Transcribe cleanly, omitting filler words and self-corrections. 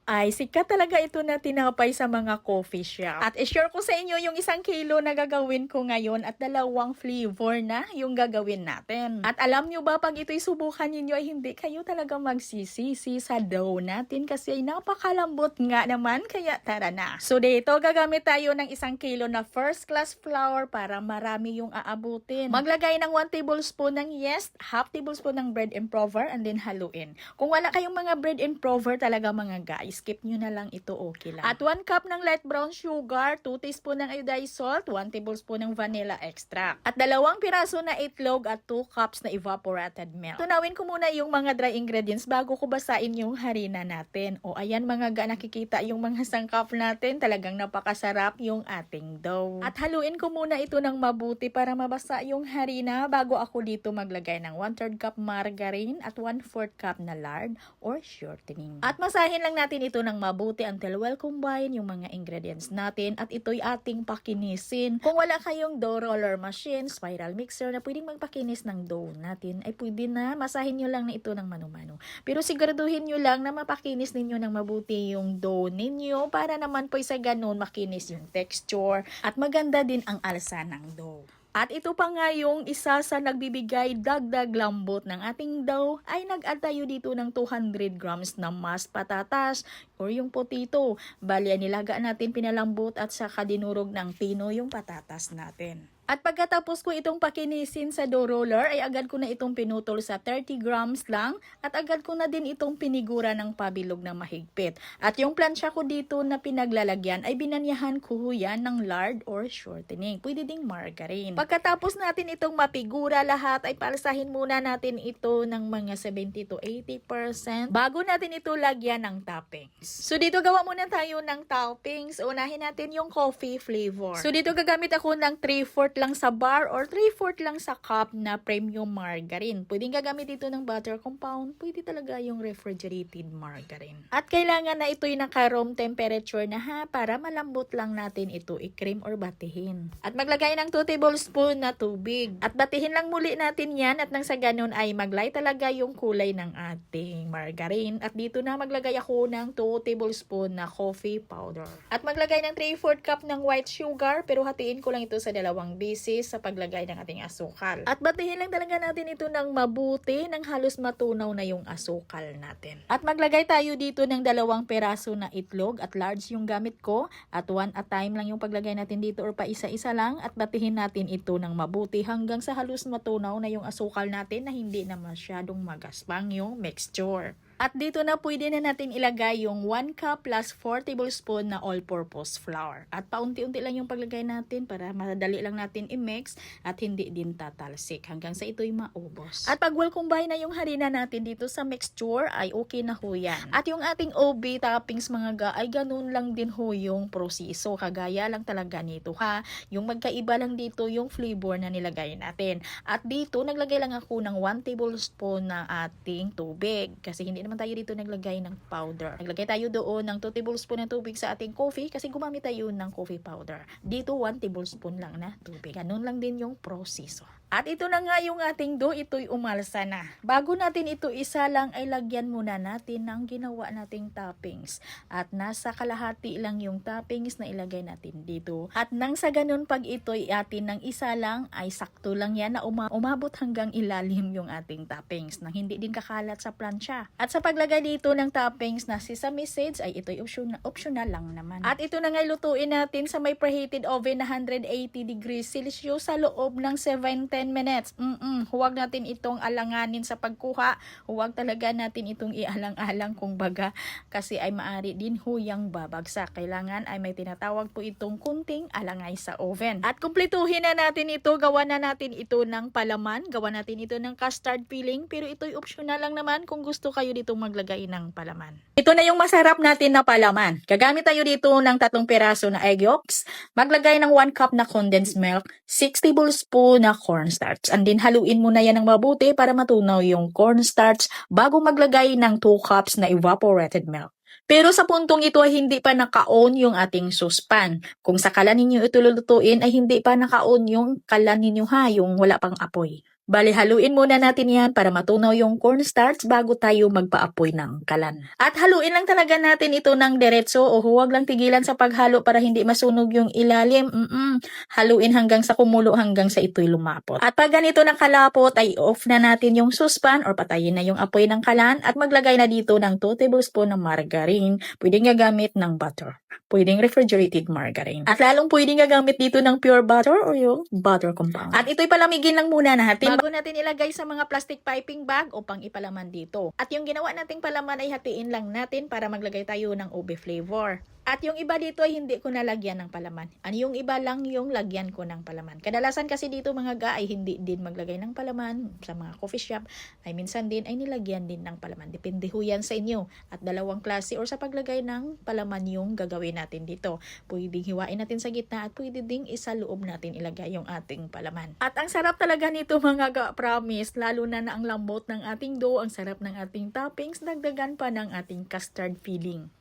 Ay, sikat talaga ito na tinapay sa mga coffee shop. At i-share ko sa inyo yung 1 kilo na gagawin ko ngayon at 2 flavor na yung gagawin natin. At alam nyo ba, pag ito'y subukan ninyo ay hindi kayo talaga magsisisi sa dough natin kasi ay napakalambot nga naman, kaya tara na. So dito, gagamit tayo ng 1 kilo na first class flour para marami yung aabutin. Maglagay ng 1 tablespoon ng yeast, half tablespoon ng bread improver, and then haluin. Kung wala kayong mga bread improver talaga mga guys, skip nyo na lang ito, okay lang. At 1 cup ng light brown sugar, 2 teaspoon ng iodized salt, 1 tablespoon ng vanilla extract. At 2 piraso na itlog at 2 cups na evaporated milk. Tunawin ko muna yung mga dry ingredients bago ko basain yung harina natin. O ayan mga nakikita yung mga sangkap natin, talagang napakasarap yung ating dough. At haluin ko muna ito ng mabuti para mabasa yung harina bago ako dito maglagay ng 1/3 cup margarine at 1/4 cup na lard or shortening. At masahin lang natin ito ng mabuti until well combine yung mga ingredients natin at ito'y ating pakinisin. Kung wala kayong dough roller machine, spiral mixer na pwedeng magpakinis ng dough natin, ay pwede na masahin nyo lang na ito ng mano-mano. Pero siguraduhin nyo lang na mapakinis ninyo ng mabuti yung dough ninyo para naman po sa ganun makinis yung texture at maganda din ang alsa ng dough. At ito pa nga yung isa sa nagbibigay dagdag lambot ng ating dough ay nag-add tayo dito ng 200 grams na mashed patatas or yung potato. Bali, nilaga natin pinalambot at saka dinurog ng pino yung patatas natin. At pagkatapos ko itong pakinisin sa dough roller ay agad ko na itong pinutol sa 30 grams lang at agad ko na din itong pinigura ng pabilog na mahigpit. At yung plancha ko dito na pinaglalagyan ay binanyahan ko yan ng lard or shortening. Pwede ding margarine. Pagkatapos natin itong mapigura lahat ay palsahin muna natin ito ng mga 70 to 80% bago natin ito lagyan ng toppings. So dito gawa muna tayo ng toppings. Unahin natin yung coffee flavor. So dito gagamit ako ng 3/4 lang sa bar or 3/4 lang sa cup na premium margarine. Pwedeng gagamit dito ng butter compound, pwede talaga yung refrigerated margarine. At kailangan na ito'y naka-room temperature na ha, para malambot lang natin ito i-cream or batihin. At maglagay ng 2 tablespoon na tubig. At batihin lang muli natin yan at nang sa ganun ay maglay talaga yung kulay ng ating margarine. At dito na maglagay ako ng 2 tablespoon na coffee powder. At maglagay ng 3/4 cup ng white sugar, pero hatiin ko lang ito sa 2 basis sa paglagay ng ating asukal. At batihin lang talaga natin ito ng mabuti nang halos matunaw na yung asukal natin. At maglagay tayo dito ng 2 peraso na itlog at large yung gamit ko at 1 at time lang yung paglagay natin dito or pa isa-isa lang at batihin natin ito ng mabuti hanggang sa halos matunaw na yung asukal natin na hindi na masyadong magaspang yung mixture. At dito na pwede na natin ilagay yung 1 cup plus 4 tablespoon na all-purpose flour. At paunti-unti lang yung paglagay natin para madali lang natin i-mix at hindi din tatalsik hanggang sa ito'y maubos. At pag well combine na yung harina natin dito sa mixture ay okay na ho yan. At yung ating OB toppings mga ga ay ganun lang din ho yung proseso. Kagaya lang talaga nito ha. Yung magkaiba lang dito yung flavor na nilagay natin. At dito naglagay lang ako ng 1 tablespoon na ating tubig kasi hindi naman tayo dito naglagay ng powder. Naglagay tayo doon ng 2 tablespoon ng tubig sa ating coffee kasi gumamit tayo ng coffee powder. Dito 1 tablespoon lang na tubig. Ganun lang din yung proseso. At ito na nga yung ating dough, ito'y umalsa na. Bago natin ito isa lang ay lagyan muna natin ng ginawa nating toppings. At nasa kalahati lang yung toppings na ilagay natin dito. At nang sa ganun pag ito'y atin ng isa lang ay sakto lang yan na umabot hanggang ilalim yung ating toppings nang hindi din kakalat sa plancha. At sa paglagay dito ng toppings na sesame seeds ay ito'y optional lang naman. At ito na nga lutuin natin sa may preheated oven na 180 degrees Celsius sa loob ng 7-10 minutes. Huwag natin itong alanganin sa pagkuha. Huwag talaga natin itong ialang-alang kung baga kasi ay maari din huyang babagsak. Kailangan ay may tinatawag po itong kunting alangay sa oven. At kumpletuhin na natin ito. Gawa na natin ito ng palaman. Gawa natin ito ng custard filling. Pero ito'y optional lang naman kung gusto kayo dito maglagay ng palaman. Ito na yung masarap natin na palaman. Gagamit tayo dito ng 3 peraso na egg yolks. Maglagay ng 1 cup na condensed milk. 6 tablespoon na cornstarch. And then haluin mo na yan ng mabuti para matunaw yung cornstarch bago maglagay ng 2 cups na evaporated milk. Pero sa puntong ito ay hindi pa naka-on yung ating saucepan. Kung sa kalan ninyo ito lulutuin ay hindi pa naka-on yung kalan ninyo ha, yung wala pang apoy. Bali, haluin muna natin yan para matunaw yung cornstarch bago tayo magpaapoy ng kalan. At haluin lang talaga natin ito ng diretso o huwag lang tigilan sa paghalo para hindi masunog yung ilalim. Haluin hanggang sa kumulo, hanggang sa ito'y lumapot. At pag ganito nakalapot ay off na natin yung suspan or patayin na yung apoy ng kalan at maglagay na dito ng 2 tablespoon ng margarine. Pwedeng gagamit ng butter. Pwedeng refrigerated margarine. At lalong pwedeng gagamit dito ng pure butter o yung butter compound. At ito'y palamigin lang muna natin bago natin ilagay sa mga plastic piping bag o pang ipalaman dito. At yung ginawa nating palaman ay hatiin lang natin para maglagay tayo ng ube flavor. At yung iba dito ay hindi ko nalagyan ng palaman. Yung iba lang yung lagyan ko ng palaman. Kadalasan kasi dito mga ga ay hindi din maglagay ng palaman. Sa mga coffee shop ay minsan din ay nilagyan din ng palaman. Depende ho yan sa inyo. At dalawang klase or sa paglagay ng palaman yung gagawin natin dito. Pwedeng hiwain natin sa gitna at pwede ding isa loob natin ilagay yung ating palaman. At ang sarap talaga nito mga ga, promise. Lalo na ang lambot ng ating dough, ang sarap ng ating toppings, dagdagan pa ng ating custard filling.